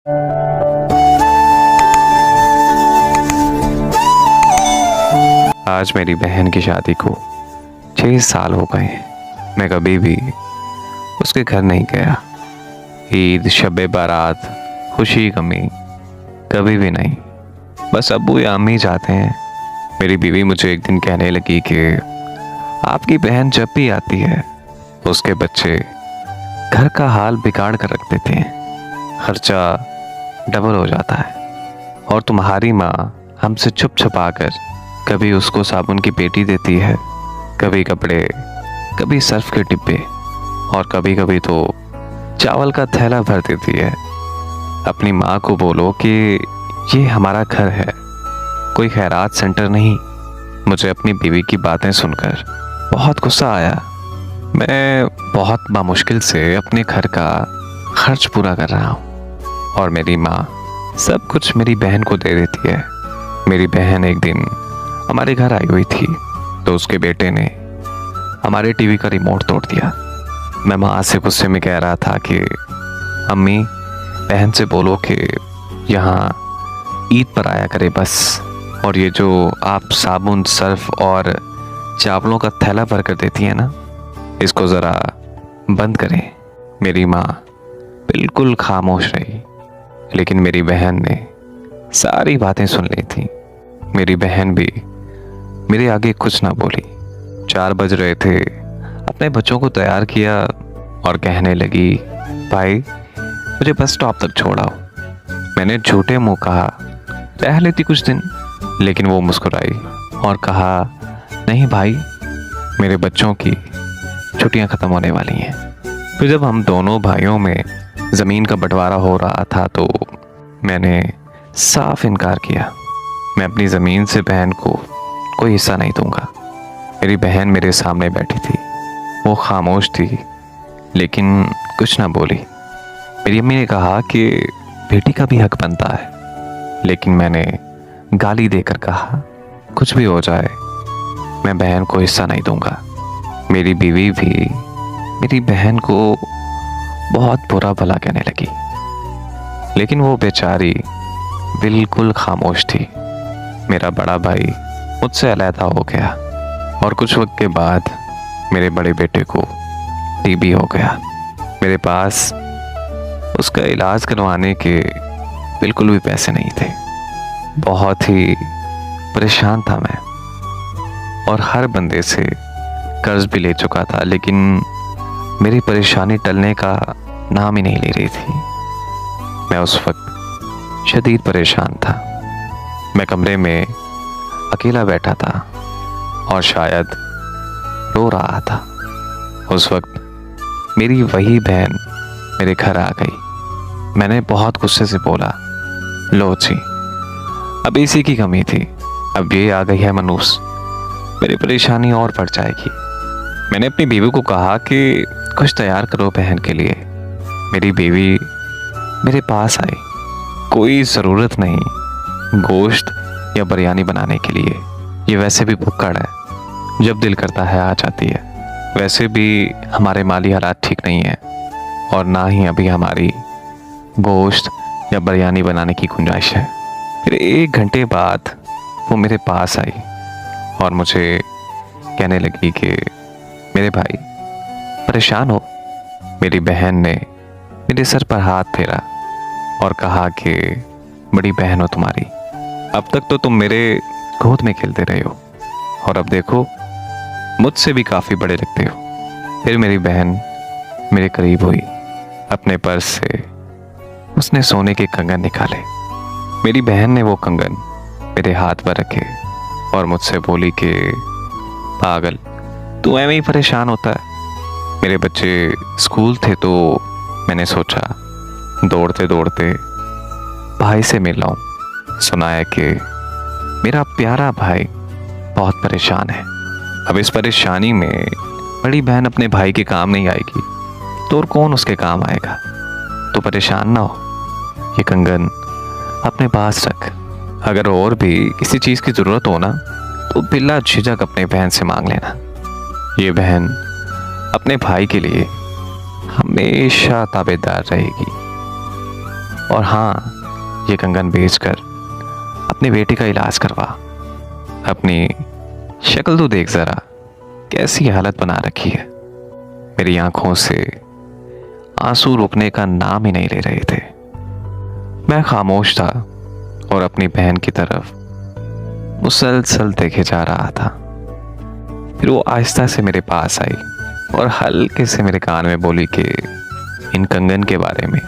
आज मेरी बहन की शादी को 6 साल हो गए हैं। मैं कभी भी उसके घर नहीं गया। ईद, शब बारात, खुशी गमी कभी भी नहीं। बस अब्बू या अम्मी जाते हैं। मेरी बीवी मुझे एक दिन कहने लगी कि आपकी बहन जब भी आती है उसके बच्चे घर का हाल बिगाड़ कर रख देते हैं, खर्चा डबल हो जाता है। और तुम्हारी माँ हमसे छुप छुपा कर कभी उसको साबुन की पेटी देती है, कभी कपड़े, कभी सर्फ के डिब्बे और कभी कभी तो चावल का थैला भर देती है। अपनी माँ को बोलो कि ये हमारा घर है, कोई खैरात सेंटर नहीं। मुझे अपनी बीवी की बातें सुनकर बहुत गुस्सा आया। मैं बहुत बामुश्किल से अपने घर का खर्च पूरा कर रहा हूँ और मेरी माँ सब कुछ मेरी बहन को दे देती है। मेरी बहन एक दिन हमारे घर आई हुई थी तो उसके बेटे ने हमारे टीवी का रिमोट तोड़ दिया। मैं माँ से गुस्से में कह रहा था कि अम्मी, बहन से बोलो कि यहाँ ईद पर आया करे बस, और ये जो आप साबुन, सर्फ और चावलों का थैला भर कर देती है ना, इसको ज़रा बंद करें। मेरी माँ बिल्कुल खामोश रही, लेकिन मेरी बहन ने सारी बातें सुन ली थी। मेरी बहन भी मेरे आगे कुछ ना बोली। 4 बज रहे थे, अपने बच्चों को तैयार किया और कहने लगी, भाई मुझे बस स्टॉप तक छोड़ाओ। मैंने झूठे मुंह कहा, रह लेती कुछ दिन, लेकिन वो मुस्कुराई और कहा, नहीं भाई, मेरे बच्चों की छुट्टियां ख़त्म होने वाली हैं। फिर जब हम दोनों भाइयों में ज़मीन का बंटवारा हो रहा था तो मैंने साफ इनकार किया। मैं अपनी ज़मीन से बहन को कोई हिस्सा नहीं दूंगा। मेरी बहन मेरे सामने बैठी थी, वो खामोश थी लेकिन कुछ ना बोली। मेरी अम्मी ने कहा कि बेटी का भी हक बनता है, लेकिन मैंने गाली देकर कहा, कुछ भी हो जाए मैं बहन को हिस्सा नहीं दूंगा। मेरी बीवी भी मेरी बहन को बहुत बुरा भला कहने लगी, लेकिन वो बेचारी बिल्कुल खामोश थी। मेरा बड़ा भाई मुझसे अलहदा हो गया और कुछ वक्त के बाद मेरे बड़े बेटे को टीबी हो गया। मेरे पास उसका इलाज करवाने के बिल्कुल भी पैसे नहीं थे। बहुत ही परेशान था मैं और हर बंदे से कर्ज भी ले चुका था, लेकिन मेरी परेशानी टलने का नाम ही नहीं ले रही थी। मैं उस वक्त शदीद परेशान था। मैं कमरे में अकेला बैठा था और शायद रो रहा था। उस वक्त मेरी वही बहन मेरे घर आ गई। मैंने बहुत गुस्से से बोला, लो जी, अब इसी की कमी थी, अब ये आ गई है मनूस, मेरी परेशानी और बढ़ जाएगी। मैंने अपनी बीवी को कहा कि कुछ तैयार करो बहन के लिए। मेरी बीवी मेरे पास आई। कोई ज़रूरत नहीं गोश्त या बिरयानी बनाने के लिए, ये वैसे भी भुक्कड़ है, जब दिल करता है आ जाती है। वैसे भी हमारे माली हालात ठीक नहीं है और ना ही अभी हमारी गोश्त या बिरयानी बनाने की गुंजाइश है। फिर 1 घंटे बाद वो मेरे पास आई और मुझे कहने लगी कि मेरे भाई परेशान हो। मेरी बहन ने मेरे सर पर हाथ फेरा और कहा कि बड़ी बहन हो तुम्हारी, अब तक तो तुम मेरे गोद में खेलते रहे हो और अब देखो मुझसे भी काफ़ी बड़े लगते हो। फिर मेरी बहन मेरे करीब हुई। अपने पर्स से उसने सोने के कंगन निकाले। मेरी बहन ने वो कंगन मेरे हाथ पर रखे और मुझसे बोली कि पागल, तू ऐਵੇਂ ही परेशान होता है। मेरे बच्चे स्कूल थे तो मैंने सोचा दौड़ते दौड़ते भाई से मिल लाऊं। सुना है कि मेरा प्यारा भाई बहुत परेशान है। अब इस परेशानी में बड़ी बहन अपने भाई के काम नहीं आएगी तो और कौन उसके काम आएगा। तो परेशान ना हो, ये कंगन अपने पास रख। अगर और भी किसी चीज़ की ज़रूरत हो ना तो बिला झिझक अपने बहन से मांग लेना। ये बहन अपने भाई के लिए हमेशा ताबेदार रहेगी। और हाँ, ये कंगन बेचकर अपनी बेटी का इलाज करवा। अपनी शक्ल तो देख जरा, कैसी हालत बना रखी है। मेरी आंखों से आंसू रुकने का नाम ही नहीं ले रहे थे। मैं खामोश था और अपनी बहन की तरफ मुसलसल देखे जा रहा था। फिर वो आहिस्ता से मेरे पास आई और हल्के से मेरे कान में बोली कि इन कंगन के बारे में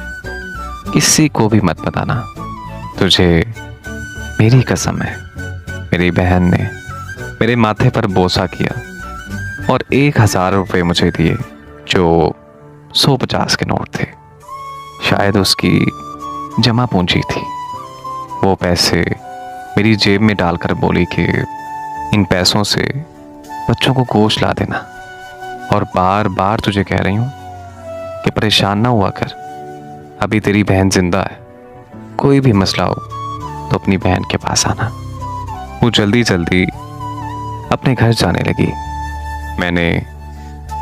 किसी को भी मत बताना, तुझे मेरी कसम है। मेरी बहन ने मेरे माथे पर बोसा किया और 1000 रुपये मुझे दिए, जो 150 के नोट थे। शायद उसकी जमा पूंजी थी। वो पैसे मेरी जेब में डालकर बोली कि इन पैसों से बच्चों को गोश्त ला देना, और बार बार तुझे कह रही हूँ कि परेशान ना हुआ कर, अभी तेरी बहन जिंदा है। कोई भी मसला हो तो अपनी बहन के पास आना। वो जल्दी जल्दी अपने घर जाने लगी। मैंने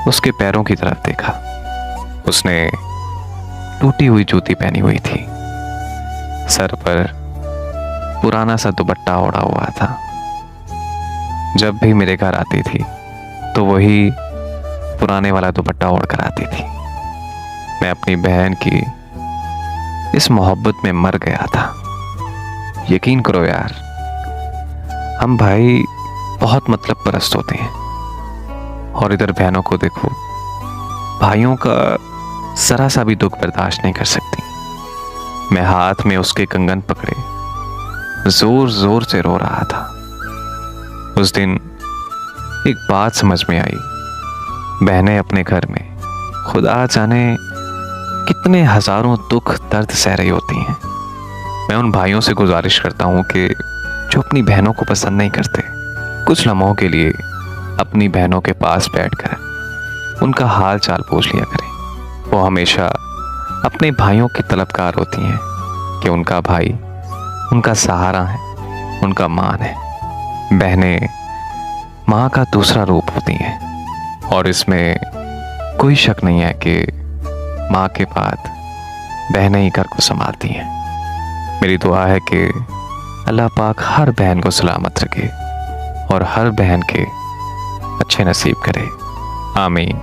उसके पैरों की तरफ देखा। उसने टूटी हुई जूती पहनी हुई थी, सर पर पुराना सा दुपट्टा ओढ़ा हुआ था। जब भी मेरे घर आती थी तो वही पुराने वाला दुपट्टा ओढ़ कर आती थी। मैं अपनी बहन की इस मोहब्बत में मर गया था। यकीन करो यार, हम भाई बहुत मतलब परस्त होते हैं, और इधर बहनों को देखो, भाइयों का जरा सा भी दुख बर्दाश्त नहीं कर सकती। मैं हाथ में उसके कंगन पकड़े जोर जोर से रो रहा था। उस दिन एक बात समझ में आई। बहनें अपने घर में खुदा जाने कितने हजारों दुख दर्द सह रही होती हैं। मैं उन भाइयों से गुजारिश करता हूँ कि जो अपनी बहनों को पसंद नहीं करते, कुछ लम्हों के लिए अपनी बहनों के पास बैठकर उनका हाल चाल पूछ लिया करें। वो हमेशा अपने भाइयों की तलबकार होती हैं कि उनका भाई उनका सहारा है, उनका मान है। बहनें माँ का दूसरा रूप होती हैं, और इसमें कोई शक नहीं है कि माँ के बाद बहनें ही घर को संभालती हैं। मेरी दुआ है कि अल्लाह पाक हर बहन को सलामत रखे और हर बहन के अच्छे नसीब करे। आमीन।